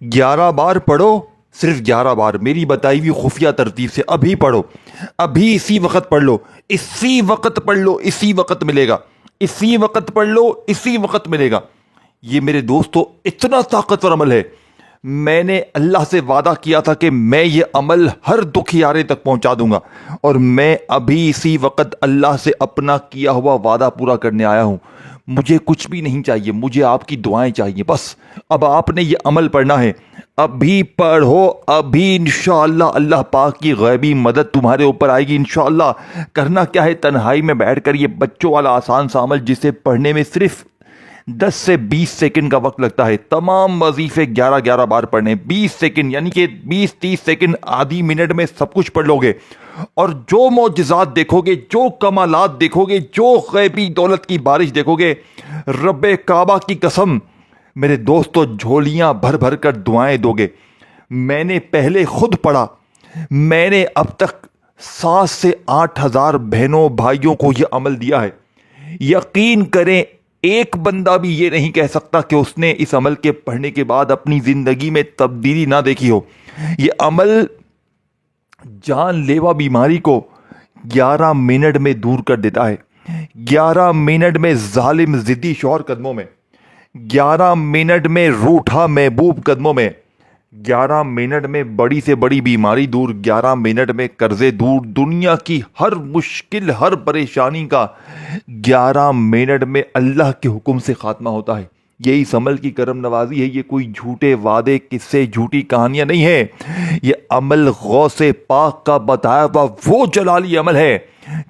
11 بار پڑھو، صرف 11 بار میری بتائی ہوئی خفیہ ترتیب سے ابھی پڑھو، ابھی اسی وقت پڑھ لو، اسی وقت پڑھ لو، اسی وقت ملے گا، اسی وقت پڑھ لو، اسی وقت ملے گا۔ یہ میرے دوستو اتنا طاقتور عمل ہے، میں نے اللہ سے وعدہ کیا تھا کہ میں یہ عمل ہر دکھیارے تک پہنچا دوں گا، اور میں ابھی اسی وقت اللہ سے اپنا کیا ہوا وعدہ پورا کرنے آیا ہوں۔ مجھے کچھ بھی نہیں چاہیے، مجھے آپ کی دعائیں چاہیے بس۔ اب آپ نے یہ عمل پڑھنا ہے، ابھی پڑھو، ابھی انشاءاللہ اللہ پاک کی غیبی مدد تمہارے اوپر آئے گی انشاءاللہ۔ کرنا کیا ہے، تنہائی میں بیٹھ کر یہ بچوں والا آسان سا عمل جسے پڑھنے میں صرف 10 سے 20 سیکنڈ کا وقت لگتا ہے، تمام وظیفے 11 بار پڑھنے، 20 سیکنڈ یعنی کہ 20-30 سیکنڈ، آدھی منٹ میں سب کچھ پڑھ لو گے، اور جو معجزات دیکھو گے، جو کمالات دیکھو گے، جو غیبی دولت کی بارش دیکھو گے، رب کعبہ کی قسم میرے دوستو جھولیاں بھر بھر کر دعائیں دو گے۔ میں نے پہلے خود پڑھا، میں نے اب تک 7 سے 8 ہزار بہنوں بھائیوں کو یہ عمل دیا ہے۔ یقین کریں ایک بندہ بھی یہ نہیں کہہ سکتا کہ اس نے اس عمل کے پڑھنے کے بعد اپنی زندگی میں تبدیلی نہ دیکھی ہو۔ یہ عمل جان لیوا بیماری کو 11 منٹ میں دور کر دیتا ہے، 11 منٹ میں ظالم ضدی شوہر قدموں میں، 11 منٹ میں روٹھا محبوب قدموں میں، 11 منٹ میں بڑی سے بڑی بیماری دور، 11 منٹ میں قرضے دور، دنیا کی ہر مشکل، ہر پریشانی کا 11 منٹ میں اللہ کے حکم سے خاتمہ ہوتا ہے۔ یہ اس عمل کی کرم نوازی ہے، یہ کوئی جھوٹے وعدے، قصے، جھوٹی کہانیاں نہیں ہے۔ یہ عمل غوث پاک کا بتایا ہوا وہ جلالی عمل ہے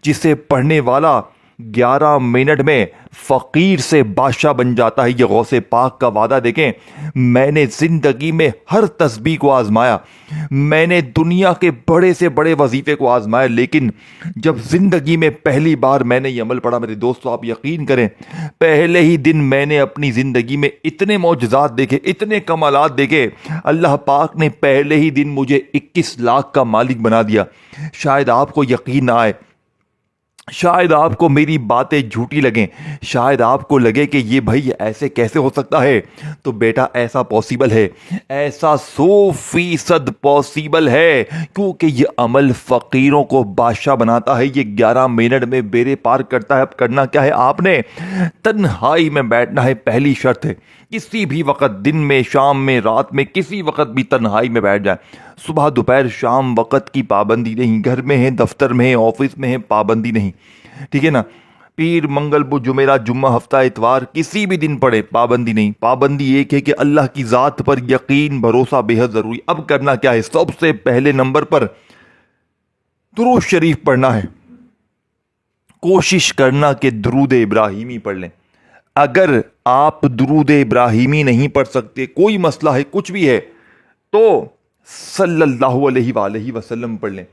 جسے پڑھنے والا 11 منٹ میں فقیر سے بادشاہ بن جاتا ہے۔ یہ غوث پاک کا وعدہ دیکھیں، میں نے زندگی میں ہر تسبیح کو آزمایا، میں نے دنیا کے بڑے سے بڑے وظیفے کو آزمایا، لیکن جب زندگی میں پہلی بار میں نے یہ عمل پڑھا میرے دوستو، آپ یقین کریں پہلے ہی دن میں نے اپنی زندگی میں اتنے معجزات دیکھے، اتنے کمالات دیکھے، اللہ پاک نے پہلے ہی دن مجھے 21 لاکھ کا مالک بنا دیا۔ شاید آپ کو یقین نہ آئے، شاید آپ کو میری باتیں جھوٹی لگیں، شاید آپ کو لگے کہ یہ بھائی ایسے کیسے ہو سکتا ہے، تو بیٹا ایسا پاسبل ہے، ایسا 100% پاسبل ہے، کیونکہ یہ عمل فقیروں کو بادشاہ بناتا ہے، یہ 11 منٹ میں بیڑے پار کرتا ہے۔ اب کرنا کیا ہے، آپ نے تنہائی میں بیٹھنا ہے، پہلی شرط ہے، کسی بھی وقت، دن میں، شام میں، رات میں، کسی وقت بھی تنہائی میں بیٹھ جائیں۔ صبح دوپہر شام وقت کی پابندی نہیں، گھر میں ہیں، دفتر میں ہیں، آفس میں ہیں، پابندی نہیں، ٹھیک ہے نا؟ پیر، منگل، بدھ، جمعرات، جمعہ، ہفتہ، اتوار، کسی بھی دن پڑھے، پابندی نہیں۔ پابندی ایک ہے کہ اللہ کی ذات پر یقین، بھروسہ بے حد ضروری۔ اب کرنا کیا ہے، سب سے پہلے نمبر پر درود شریف پڑھنا ہے۔ کوشش کرنا کہ درود ابراہیمی پڑھ لیں۔ اگر آپ درود ابراہیمی نہیں پڑھ سکتے، کوئی مسئلہ ہے، کچھ بھی ہے، تو صلی اللہ علیہ وآلہ وسلم پڑھ لیں،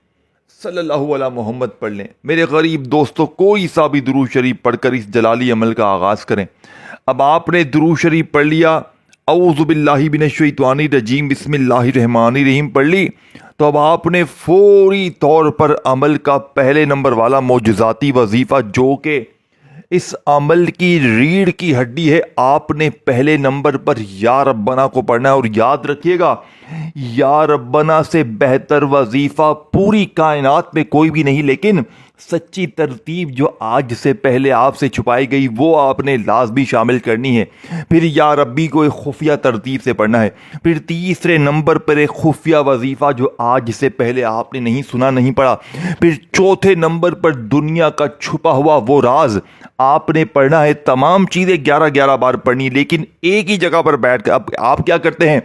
صلی اللہ علیہ محمد پڑھ لیں۔ میرے غریب دوستو کوئی سا بھی درود شریف پڑھ کر اس جلالی عمل کا آغاز کریں۔ اب آپ نے درود شریف پڑھ لیا، اعوذ باللہ من الشیطان الرجیم بسم اللہ الرحمن الرحیم پڑھ لی، تو اب آپ نے فوری طور پر عمل کا پہلے نمبر والا معجزاتی وظیفہ، جو کہ اس عمل کی ریڑھ کی ہڈی ہے، آپ نے پہلے نمبر پر یا ربنا کو پڑھنا ہے۔ اور یاد رکھیے گا، یا ربنا سے بہتر وظیفہ پوری کائنات میں کوئی بھی نہیں، لیکن سچی ترتیب جو آج سے پہلے آپ سے چھپائی گئی وہ آپ نے لازمی شامل کرنی ہے۔ پھر یا ربی کو ایک خفیہ ترتیب سے پڑھنا ہے۔ پھر تیسرے نمبر پر ایک خفیہ وظیفہ جو آج سے پہلے آپ نے نہیں سنا، نہیں پڑھا۔ پھر چوتھے نمبر پر دنیا کا چھپا ہوا وہ راز آپ نے پڑھنا ہے۔ تمام چیزیں 11 بار پڑھنی، لیکن ایک ہی جگہ پر بیٹھ کر۔ اب آپ کیا کرتے ہیں،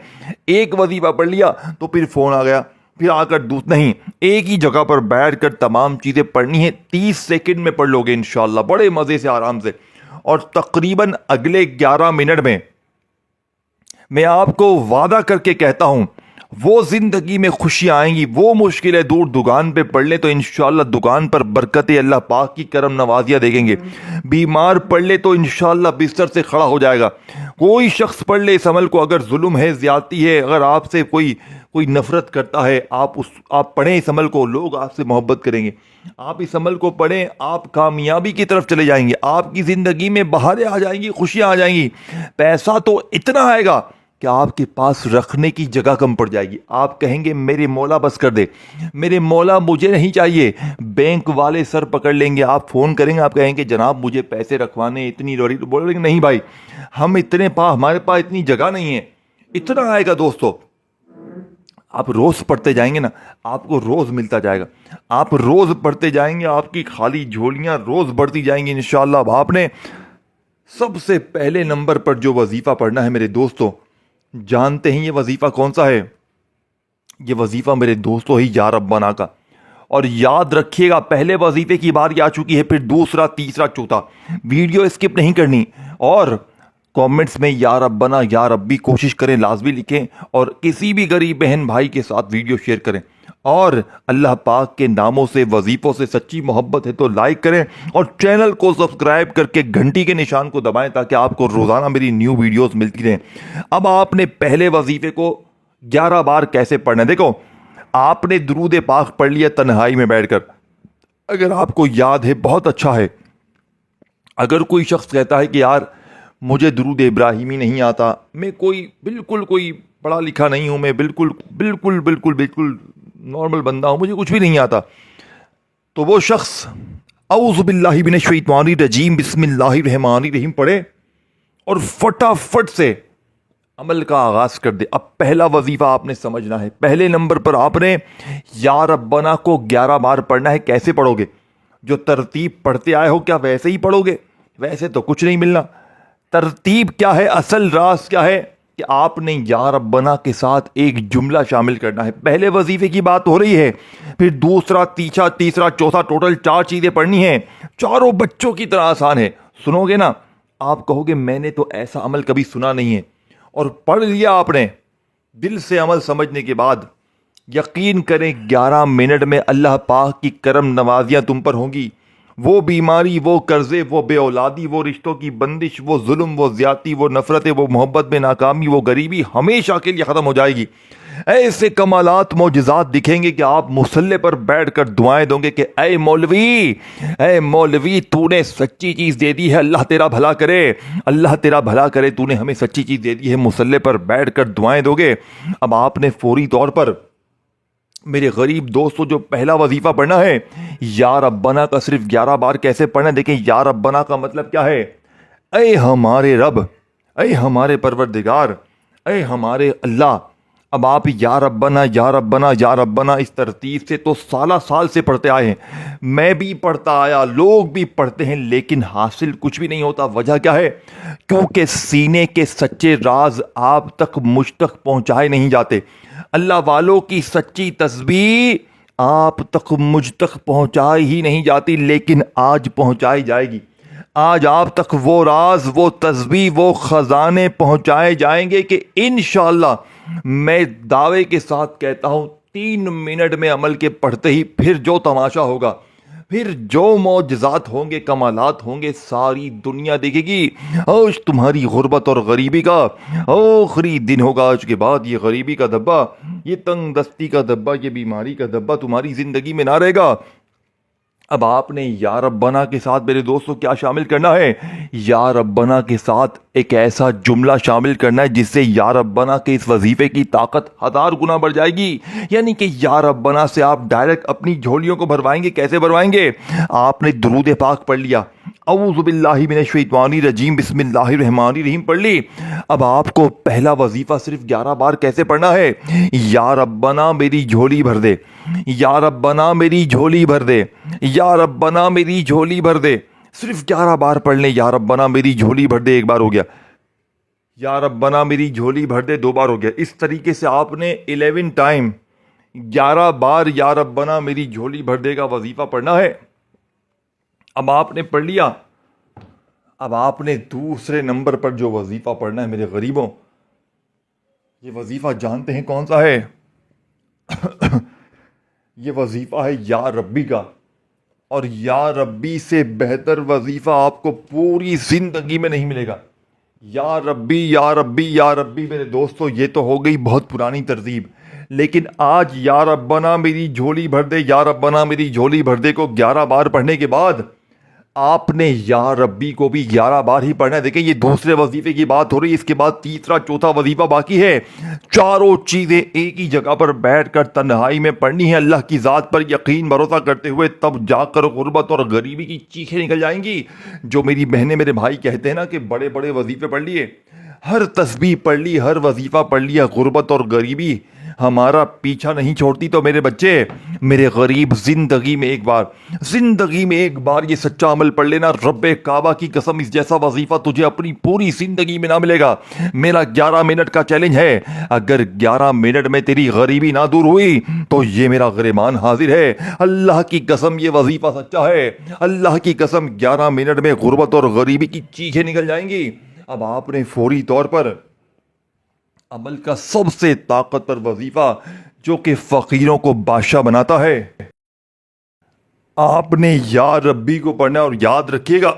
ایک وظیفہ پڑھ لیا تو پھر فون آ گیا، پھر آ کر نہیں، ایک ہی جگہ پر بیٹھ کر تمام چیزیں پڑھنی ہے۔ 30 سیکنڈ میں پڑھ لو گے انشاءاللہ، بڑے مزے سے، آرام سے، اور تقریباً اگلے 11 منٹ میں آپ کو وعدہ کر کے کہتا ہوں وہ زندگی میں خوشیاں آئیں گی، وہ مشکلیں دور۔ دکان پہ پڑھ لیں تو انشاءاللہ دکان پر برکتیں، اللہ پاک کی کرم نوازیاں دیکھیں گے۔ بیمار پڑھ لے تو انشاءاللہ بستر سے کھڑا ہو جائے گا۔ کوئی شخص پڑھ لے اس عمل کو، اگر ظلم ہے، زیادتی ہے، اگر آپ سے کوئی نفرت کرتا ہے، آپ پڑھیں اس عمل کو، لوگ آپ سے محبت کریں گے۔ آپ اس عمل کو پڑھیں، آپ کامیابی کی طرف چلے جائیں گے، آپ کی زندگی میں بہاریں آ جائیں گی، خوشیاں آ جائیں گی، پیسہ تو اتنا آئے گا کہ آپ کے پاس رکھنے کی جگہ کم پڑ جائے گی. آپ کہیں گے میرے مولا بس کر دے, میرے مولا مجھے نہیں چاہیے. بینک والے سر پکڑ لیں گے, آپ فون کریں گے, آپ کہیں گے جناب مجھے پیسے رکھوانے اتنی روری, تو بولیں گے نہیں بھائی ہم ہمارے پاس اتنی جگہ نہیں ہے. اتنا آئے گا دوستو, آپ روز پڑھتے جائیں گے نا, آپ کو روز ملتا جائے گا. آپ روز پڑھتے جائیں گے, آپ کی خالی جھولیاں روز بڑھتی جائیں گی انشاءاللہ. اب آپ نے سب سے پہلے نمبر پر جو وظیفہ پڑھنا ہے میرے دوستو, جانتے ہیں یہ وظیفہ کون سا ہے؟ یہ وظیفہ میرے دوستو ہی یا ربنا کا. اور یاد رکھیے گا, پہلے وظیفے کی باری آ چکی ہے, پھر دوسرا, تیسرا, چوتھا. ویڈیو اسکپ نہیں کرنی, اور کامنٹس میں یا ربنا یا ربی کوشش کریں لازمی لکھیں, اور کسی بھی غریب بہن بھائی کے ساتھ ویڈیو شیئر کریں. اور اللہ پاک کے ناموں سے, وظیفوں سے سچی محبت ہے تو لائک کریں, اور چینل کو سبسکرائب کر کے گھنٹی کے نشان کو دبائیں تاکہ آپ کو روزانہ میری نیو ویڈیوز ملتی رہیں. اب آپ نے پہلے وظیفے کو 11 بار کیسے پڑھنا ہے. دیکھو, آپ نے درود پاک پڑھ لیا تنہائی میں بیٹھ کر, اگر آپ کو یاد ہے بہت اچھا ہے. اگر کوئی شخص کہتا ہے کہ یار مجھے درود ابراہیمی نہیں آتا, میں بالکل کوئی پڑھا لکھا نہیں ہوں, میں بالکل نارمل بندہ ہوں, مجھے کچھ بھی نہیں آتا, تو وہ شخص اعوذ باللہ من الشیطان الرجیم بسم اللہ الرحمن الرحیم پڑھے اور فٹافٹ سے عمل کا آغاز کر دے. اب پہلا وظیفہ آپ نے سمجھنا ہے. پہلے نمبر پر آپ نے یا ربنا کو 11 بار پڑھنا ہے. کیسے پڑھو گے؟ جو ترتیب پڑھتے آئے ہو کیا ویسے ہی پڑھو گے؟ ویسے تو کچھ نہیں ملنا. ترتیب کیا ہے؟ اصل راز کیا ہے کہ آپ نے یا ربنا کے ساتھ ایک جملہ شامل کرنا ہے. پہلے وظیفے کی بات ہو رہی ہے, پھر دوسرا, تیسرا, چوتھا, ٹوٹل 4 چیزیں پڑھنی ہیں. چاروں بچوں کی طرح آسان ہے. سنو گے نا, آپ کہو گے میں نے تو ایسا عمل کبھی سنا نہیں ہے, اور پڑھ لیا آپ نے. دل سے عمل سمجھنے کے بعد یقین کریں 11 منٹ میں اللہ پاک کی کرم نوازیاں تم پر ہوں گی. وہ بیماری, وہ قرضے, وہ بے اولادی, وہ رشتوں کی بندش, وہ ظلم, وہ زیادتی, وہ نفرتیں, وہ محبت میں ناکامی, وہ غریبی ہمیشہ کے لیے ختم ہو جائے گی. ایسے کمالات, معجزات دکھیں گے کہ آپ مصلی پر بیٹھ کر دعائیں دوں گے کہ اے مولوی تو نے سچی چیز دے دی ہے, اللہ تیرا بھلا کرے, اللہ تیرا بھلا کرے, تو نے ہمیں سچی چیز دے دی ہے. مصلی پر بیٹھ کر دعائیں دو گے. اب آپ نے فوری طور پر میرے غریب دوستو جو پہلا وظیفہ پڑھنا ہے, یا ربنا کا صرف 11 بار کیسے پڑھنا ہے. دیکھیں یا ربنا کا مطلب کیا ہے؟ اے ہمارے رب, اے ہمارے پروردگار, اے ہمارے اللہ. اب آپ یا ربنا یا ربنا یا ربنا اس ترتیب سے تو سال سے پڑھتے آئے ہیں, میں بھی پڑھتا آیا, لوگ بھی پڑھتے ہیں, لیکن حاصل کچھ بھی نہیں ہوتا. وجہ کیا ہے؟ کیونکہ سینے کے سچے راز آپ تک مجھ تک پہنچائے نہیں جاتے. اللہ والوں کی سچی تسبیح آپ تک مجھ تک پہنچائی ہی نہیں جاتی, لیکن آج پہنچائی جائے گی. آج آپ تک وہ راز, وہ تسبیح, وہ خزانے پہنچائے جائیں گے کہ انشاءاللہ میں دعوے کے ساتھ کہتا ہوں 3 منٹ میں عمل کے پڑھتے ہی پھر جو تماشا ہوگا, پھر جو معجزات ہوں گے, کمالات ہوں گے, ساری دنیا دیکھے گی. آج تمہاری غربت اور غریبی کا آخری دن ہوگا. آج کے بعد یہ غریبی کا دبا, یہ تنگ دستی کا دبا, یہ بیماری کا دبا تمہاری زندگی میں نہ رہے گا. اب آپ نے یا ربنا کے ساتھ میرے دوستو کیا شامل کرنا ہے؟ یا ربنا کے ساتھ ایک ایسا جملہ شامل کرنا ہے جس سے یا ربنا کے اس وظیفے کی طاقت 1000 گنا بڑھ جائے گی. یعنی کہ یا ربنا سے آپ ڈائریکٹ اپنی جھولیوں کو بھروائیں گے. کیسے بھروائیں گے؟ آپ نے درود پاک پڑھ لیا, اعوذ باللہ من الشیطان الرجیم بسم اللہ الرحمن الرحیم پڑھ لی. اب آپ کو پہلا وظیفہ صرف 11 بار کیسے پڑھنا ہے؟ یا ربنا میری جھولی بھر دے, یا ربنا میری جھولی بھر دے, یا ربنا میری جھولی بھر دے. صرف 11 بار پڑھ لیں. یا ربنا میری جھولی بھر دے 1 بار ہو گیا, یا ربنا میری جھولی بھر دے 2 بار ہو گیا. اس طریقے سے آپ نے 11 ٹائم 11 بار یا ربنا میری جھولی بھر دے کا وظیفہ پڑھنا ہے. اب آپ نے پڑھ لیا. اب آپ نے دوسرے نمبر پر جو وظیفہ پڑھنا ہے میرے غریبوں, یہ وظیفہ جانتے ہیں کون سا ہے؟ یہ وظیفہ ہے یا ربی کا. اور یا ربی سے بہتر وظیفہ آپ کو پوری زندگی میں نہیں ملے گا. یا ربی یا ربی یا ربی میرے دوستو, یہ تو ہو گئی بہت پرانی ترتیب, لیکن آج یا ربنا میری جھولی بھر دے, یا ربنا میری جھولی بھر دے کو 11 بار پڑھنے کے بعد آپ نے یا ربی کو بھی 11 بار ہی پڑھنا ہے. دیکھیں یہ دوسرے وظیفے کی بات ہو رہی ہے, اس کے بعد تیسرا چوتھا وظیفہ باقی ہے. چاروں چیزیں ایک ہی جگہ پر بیٹھ کر تنہائی میں پڑھنی ہے, اللہ کی ذات پر یقین بھروسہ کرتے ہوئے, تب جا کر غربت اور غریبی کی چیخیں نکل جائیں گی. جو میری بہنیں میرے بھائی کہتے ہیں نا کہ بڑے بڑے وظیفے پڑھ لیے, ہر تسبیح پڑھ لی, ہر وظیفہ پڑھ لیا, غربت اور غریبی ہمارا پیچھا نہیں چھوڑتی. تو میرے بچے, میرے غریب, زندگی میں ایک بار یہ سچا عمل پڑھ لینا. رب کعبہ کی قسم اس جیسا وظیفہ تجھے اپنی پوری زندگی میں نہ ملے گا. میرا 11 منٹ کا چیلنج ہے, اگر 11 منٹ میں تیری غریبی نہ دور ہوئی تو یہ میرا غریبان حاضر ہے. اللہ کی قسم یہ وظیفہ سچا ہے, اللہ کی قسم 11 منٹ میں غربت اور غریبی کی چیخیں نکل جائیں گی. اب آپ نے فوری طور پر عمل کا سب سے طاقتور وظیفہ جو کہ فقیروں کو بادشاہ بناتا ہے, آپ نے یا ربی کو پڑھنا ہے. اور یاد رکھیے گا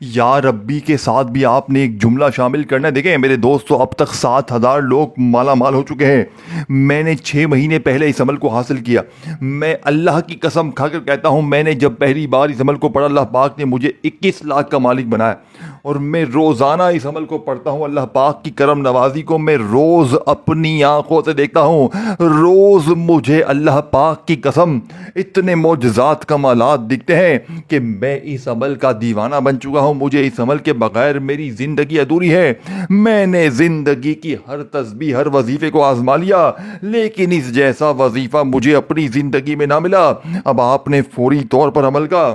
یا ربی کے ساتھ بھی آپ نے ایک جملہ شامل کرنا ہے. دیکھیں میرے دوستو, اب تک 7,000 لوگ مالا مال ہو چکے ہیں. میں نے 6 مہینے پہلے اس عمل کو حاصل کیا. میں اللہ کی قسم کھا کر کہتا ہوں, میں نے جب پہلی بار اس عمل کو پڑھا, اللہ پاک نے مجھے 21 لاکھ کا مالک بنایا, اور میں روزانہ اس عمل کو پڑھتا ہوں. اللہ پاک کی کرم نوازی کو میں روز اپنی آنکھوں سے دیکھتا ہوں. روز مجھے اللہ پاک کی قسم اتنے معجزات کمالات دکھتے ہیں کہ میں اس عمل کا دیوانہ بن چکا ہوں. مجھے اس عمل کے بغیر میری زندگی ادھوری ہے. میں نے زندگی کی ہر تسبیح, ہر وظیفے کو آزما لیا, لیکن اس جیسا وظیفہ مجھے اپنی زندگی میں نہ ملا. اب آپ نے فوری طور پر عمل کا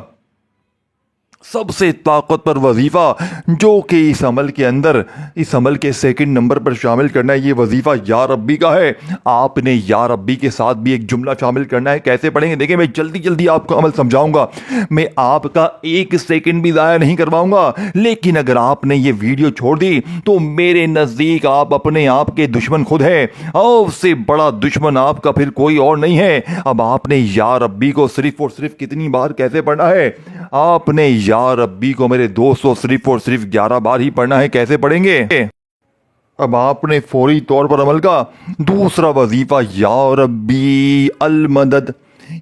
سب سے طاقتور وظیفہ جو کہ اس عمل کے اندر, اس عمل کے سیکنڈ نمبر پر شامل کرنا ہے, یہ وظیفہ یا ربی کا ہے. آپ نے یا ربی کے ساتھ بھی ایک جملہ شامل کرنا ہے. کیسے پڑھیں گے؟ دیکھیں میں جلدی آپ کو عمل سمجھاؤں گا, میں آپ کا 1 سیکنڈ بھی ضائع نہیں کرواؤں گا. لیکن اگر آپ نے یہ ویڈیو چھوڑ دی تو میرے نزدیک آپ اپنے آپ کے دشمن خود ہیں, اور اس سے بڑا دشمن آپ کا پھر کوئی اور نہیں ہے. اب آپ نے یا ربی کو صرف اور صرف کتنی بار کیسے پڑھنا ہے؟ آپ نے یا ربی کو میرے دوستو صرف اور صرف 11 بار ہی پڑھنا ہے. کیسے پڑھیں گے؟ اب آپ نے فوری طور پر عمل کا دوسرا وظیفہ یا ربی المدد,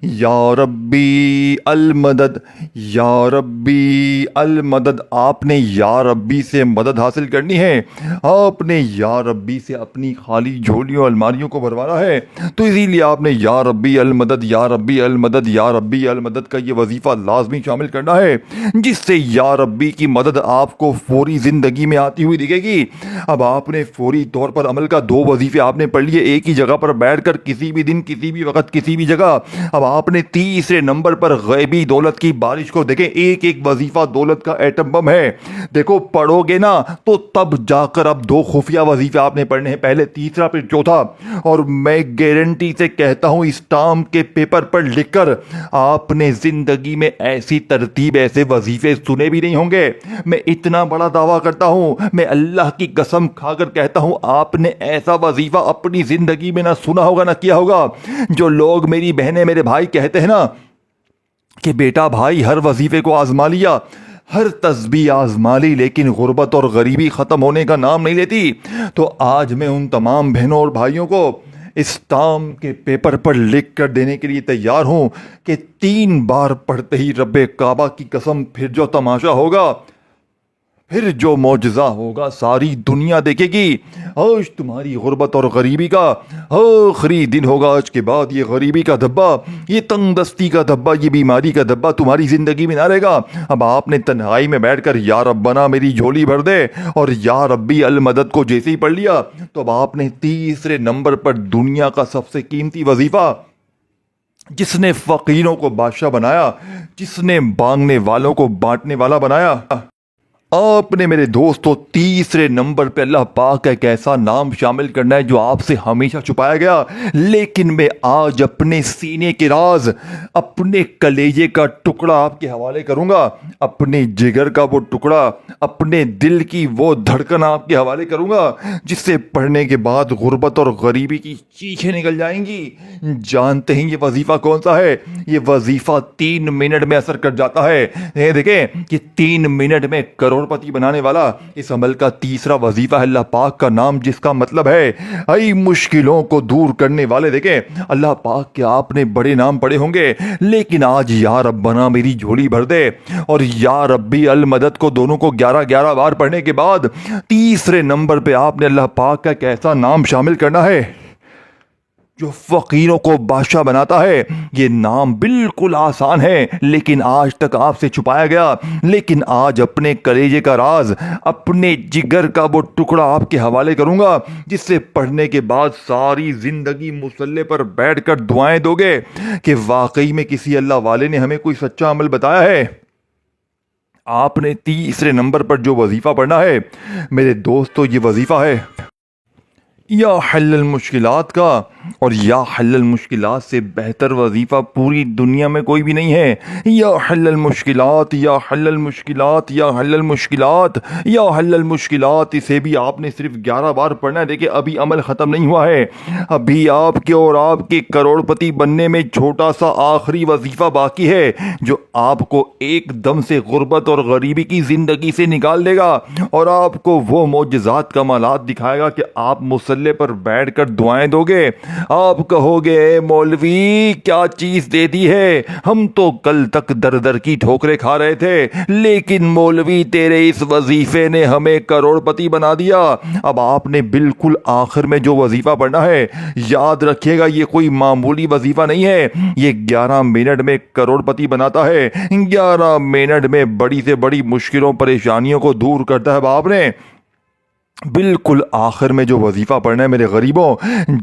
یا ربی المدد, یا ربی المدد. آپ نے یا ربی سے مدد حاصل کرنی ہے. آپ نے یا ربی سے اپنی خالی جھولیوں الماریوں کو بھروانا ہے. تو اسی لیے آپ نے یا ربی المدد, یا ربی المدد, یا ربی المدد کا یہ وظیفہ لازمی شامل کرنا ہے, جس سے یا ربی کی مدد آپ کو فوری زندگی میں آتی ہوئی دکھے گی. اب آپ نے فوری طور پر عمل کا 2 وظیفے آپ نے پڑھ لیے ایک ہی جگہ پر بیٹھ کر, کسی بھی دن, کسی بھی وقت, کسی بھی جگہ. اب آپ نے تیسرے نمبر پر غیبی دولت کی بارش کو, دیکھیں ایک وظیفہ دولت کا ایٹم بم ہے. دیکھو پڑھو گے نا تو تب جا کر اب 2 خفیہ وظیفے آپ نے پڑھنے ہیں, پہلے تیسرا پھر چوتھا. اور میں گارنٹی سے کہتا ہوں اسٹام کے پیپر پر لکھ کر آپ نے زندگی میں ایسی ترتیب, ایسے وظیفے سنے بھی نہیں ہوں گے. میں اتنا بڑا دعویٰ کرتا ہوں, میں اللہ کی قسم کھا کر کہتا ہوں, آپ نے ایسا وظیفہ اپنی زندگی میں نہ سنا ہوگا نہ کیا ہوگا. جو لوگ, میری بہنیں, میرے بھائی کہتے ہیں نا کہ بیٹا بھائی ہر وظیفے کو آزما لیا, ہر تسبیح آزما لی, لیکن غربت اور غریبی ختم ہونے کا نام نہیں لیتی. تو آج میں ان تمام بہنوں اور بھائیوں کو اسٹام کے پیپر پر لکھ کر دینے کے لیے تیار ہوں کہ 3 بار پڑھتے ہی رب کعبہ کی قسم پھر جو تماشا ہوگا, پھر جو معجزہ ہوگا ساری دنیا دیکھے گی. آج تمہاری غربت اور غریبی کا آخری دن ہوگا. آج کے بعد یہ غریبی کا دھبا, یہ تنگ دستی کا دھبا, یہ بیماری کا دھبا تمہاری زندگی میں نہ رہے گا. اب آپ نے تنہائی میں بیٹھ کر یا ربنا میری جھولی بھر دے اور یا ربی المدد کو جیسے ہی پڑھ لیا تو اب آپ نے تیسرے نمبر پر دنیا کا سب سے قیمتی وظیفہ, جس نے فقیروں کو بادشاہ بنایا, جس نے مانگنے والوں کو بانٹنے والا بنایا, آپ نے میرے دوستو تیسرے نمبر پہ اللہ پاک کا ایک ایسا نام شامل کرنا ہے جو آپ سے ہمیشہ چھپایا گیا, لیکن میں آج اپنے سینے کے راز, اپنے کلیجے کا ٹکڑا آپ کے حوالے کروں گا, اپنے جگر کا وہ ٹکڑا, اپنے دل کی وہ دھڑکن آپ کے حوالے کروں گا, جس سے پڑھنے کے بعد غربت اور غریبی کی چیخیں نکل جائیں گی. جانتے ہیں یہ وظیفہ کون سا ہے؟ یہ وظیفہ 3 منٹ میں اثر کر جاتا ہے. دیکھیں کہ 3 منٹ میں کروڑوں کروڑپتی بنانے والا۔ اس عمل کا تیسرا وظیفہ ہے اللہ پاک کا نام، جس کا مطلب ہے ای مشکلوں کو دور کرنے والے۔ دیکھیں اللہ پاک کے آپ نے بڑے نام پڑے ہوں گے، لیکن آج یا ربنا میری جھولی بھر دے اور یا ربی المدد کو دونوں کو 11 بار پڑھنے کے بعد تیسرے نمبر پہ آپ نے اللہ پاک کا ایک ایسا نام شامل کرنا ہے جو فقیروں کو بادشاہ بناتا ہے۔ یہ نام بالکل آسان ہے لیکن آج تک آپ سے چھپایا گیا، لیکن آج اپنے کلیجے کا راز، اپنے جگر کا وہ ٹکڑا آپ کے حوالے کروں گا، جس سے پڑھنے کے بعد ساری زندگی مصلے پر بیٹھ کر دعائیں دو گے کہ واقعی میں کسی اللہ والے نے ہمیں کوئی سچا عمل بتایا ہے۔ آپ نے تیسرے نمبر پر جو وظیفہ پڑھنا ہے میرے دوستو، یہ وظیفہ ہے یا حل المشکلات کا، اور یا حل المشکلات سے بہتر وظیفہ پوری دنیا میں کوئی بھی نہیں ہے۔ یا حل المشکلات، یا حل المشکلات، یا حل المشکلات، یا حل المشکلات، اسے بھی آپ نے صرف 11 بار پڑھنا ہے۔ دیکھیں ابھی عمل ختم نہیں ہوا ہے، ابھی آپ کے اور آپ کے کروڑپتی بننے میں چھوٹا سا آخری وظیفہ باقی ہے، جو آپ کو ایک دم سے غربت اور غریبی کی زندگی سے نکال دے گا اور آپ کو وہ معجزات کمالات دکھائے گا کہ آپ مصلے پر بیٹھ کر دعائیں دو گے۔ آپ کہو گے اے مولوی کیا چیز دے دی ہے، ہم تو کل تک در در کی ٹھوکریں کھا رہے تھے، لیکن مولوی تیرے اس وظیفے نے ہمیں کروڑپتی بنا دیا۔ اب آپ نے بالکل آخر میں جو وظیفہ پڑھنا ہے، یاد رکھیے گا یہ کوئی معمولی وظیفہ نہیں ہے، یہ 11 منٹ میں کروڑپتی بناتا ہے، 11 منٹ میں بڑی سے بڑی مشکلوں پریشانیوں کو دور کرتا ہے۔ آپ نے بالکل آخر میں جو وظیفہ پڑھنا ہے میرے غریبوں،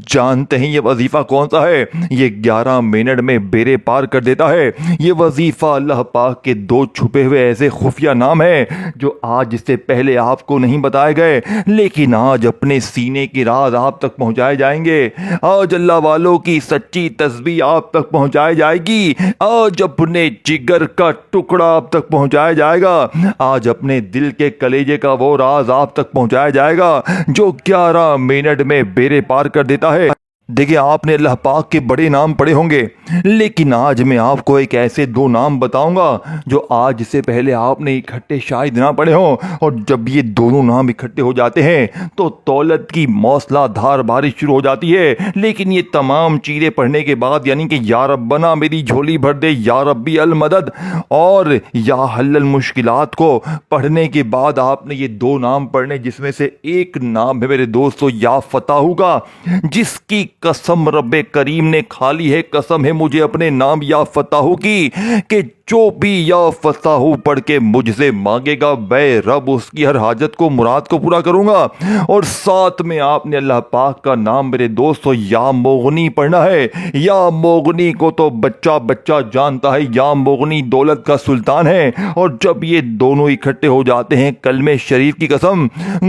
جانتے ہیں یہ وظیفہ کون سا ہے؟ یہ 11 منٹ میں بیڑے پار کر دیتا ہے۔ یہ وظیفہ اللہ پاک کے 2 چھپے ہوئے ایسے خفیہ نام ہیں جو آج اس سے پہلے آپ کو نہیں بتائے گئے، لیکن آج اپنے سینے کی راز آپ تک پہنچائے جائیں گے۔ آج اللہ والوں کی سچی تسبیح آپ تک پہنچائی جائے گی، آج اپنے جگر کا ٹکڑا آپ تک پہنچایا جائے گا، آج اپنے دل کے کلیجے کا وہ راز آپ تک پہنچایا جائے گا جو 11 منٹ میں بیڑے پار کر دیتا ہے۔ دیکھیں آپ نے اللہ پاک کے بڑے نام پڑھے ہوں گے، لیکن آج میں آپ کو ایک ایسے 2 نام بتاؤں گا جو آج سے پہلے آپ نے اکٹھے شاید نہ پڑھے ہوں، اور جب یہ دونوں نام اکٹھے ہو جاتے ہیں تو دولت کی موسلا دھار بارش شروع ہو جاتی ہے۔ لیکن یہ تمام چیزیں پڑھنے کے بعد، یعنی کہ یا ربنا میری جھولی بھر دے، یا ربی المدد اور یا حل المشکلات کو پڑھنے کے بعد آپ نے یہ 2 نام پڑھنے، جس میں سے ایک نام ہے میرے دوستو یا فتح کا، جس کی قسم رب کریم نے کھا لی ہے، قسم ہے مجھے اپنے نام یا فتح کی کہ جو بھی یا فتح پڑھ کے مجھ سے مانگے گا میں رب اس کی ہر حاجت کو مراد کو پورا کروں گا۔ اور ساتھ میں آپ نے اللہ پاک کا نام میرے دوستو یا مغنی پڑھنا ہے۔ یا مغنی کو تو بچہ بچہ جانتا ہے، یا مغنی دولت کا سلطان ہے، اور جب یہ دونوں اکٹھے ہو جاتے ہیں کلمہ شریف کی قسم،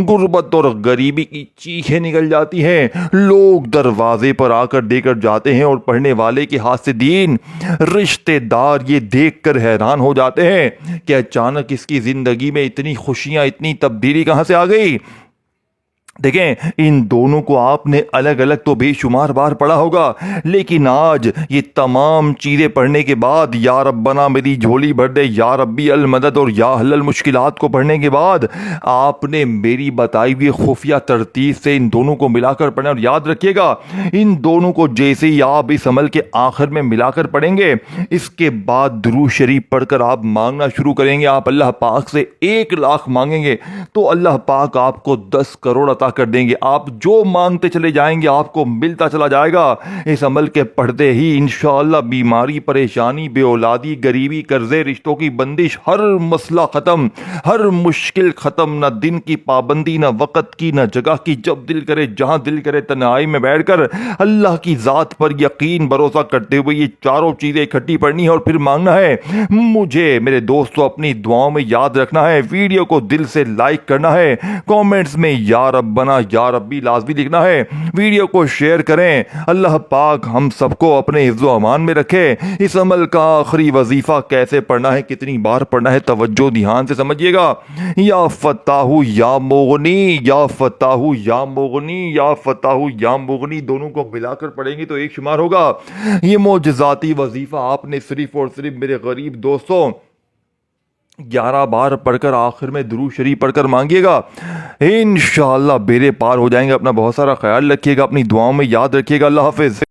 غربت اور غریبی کی چیخیں نکل جاتی ہیں، لوگ دروازے پر آ کر دے کر جاتے ہیں، اور پڑھنے والے کے ہاتھ سے دین رشتے دار یہ دیکھ کر حیران ہو جاتے ہیں کہ اچانک اس کی زندگی میں اتنی خوشیاں، اتنی تبدیلی کہاں سے آ گئی۔ دیکھیں ان دونوں کو آپ نے الگ الگ تو بے شمار بار پڑھا ہوگا، لیکن آج یہ تمام چیزیں پڑھنے کے بعد، یا ربنا میری جھولی بھر دے، یا ربی المدد اور یا حل المشکلات کو پڑھنے کے بعد آپ نے میری بتائی ہوئی خفیہ ترتیب سے ان دونوں کو ملا کر پڑھنا۔ اور یاد رکھیے گا ان دونوں کو جیسے ہی آپ اس عمل کے آخر میں ملا کر پڑھیں گے، اس کے بعد درود شریف پڑھ کر آپ مانگنا شروع کریں گے۔ آپ اللہ پاک سے 1 لاکھ مانگیں گے تو اللہ پاک آپ کو 10 کروڑ عطا کر دیں گے۔ آپ جو مانگتے چلے جائیں گے آپ کو ملتا چلا جائے گا۔ اس عمل کے پڑھتے ہی انشاءاللہ بیماری، پریشانی، بے اولادی، غریبی، قرضے، رشتوں کی بندش، ہر مسئلہ ختم، ہر مشکل ختم، نہ دن کی پابندی، نہ وقت کی، نہ جگہ کی، جب دل کرے جہاں دل کرے تنہائی میں بیٹھ کر اللہ کی ذات پر یقین بھروسہ کرتے ہوئے یہ چاروں چیزیں اکٹھی پڑھنی ہے اور پھر مانگنا ہے۔ مجھے میرے دوستو اپنی دعاؤں میں یاد رکھنا ہے، ویڈیو کو دل سے لائک کرنا ہے، کامنٹس میں یا ربنا یا ربی لازمی لکھنا ہے، ویڈیو کو شیئر کریں۔ اللہ پاک ہم سب کو اپنے حفظ و امان میں رکھے۔ اس عمل کا آخری وظیفہ کیسے پڑھنا ہے، کتنی بار پڑھنا ہے، توجہ دھیان سے سمجھیے گا۔ یا فتح یا مغنی، یا فتح یا مغنی، یا فتح یا مغنی، دونوں کو ملا کر پڑھیں گے تو 1 شمار ہوگا۔ یہ معجزاتی وظیفہ آپ نے صرف اور صرف میرے غریب دوستوں 11 بار پڑھ کر آخر میں درود شریف پڑھ کر مانگیے گا، انشاءاللہ بیڑے پار ہو جائیں گے۔ اپنا بہت سارا خیال رکھیے گا، اپنی دعاؤں میں یاد رکھیے گا۔ اللہ حافظ۔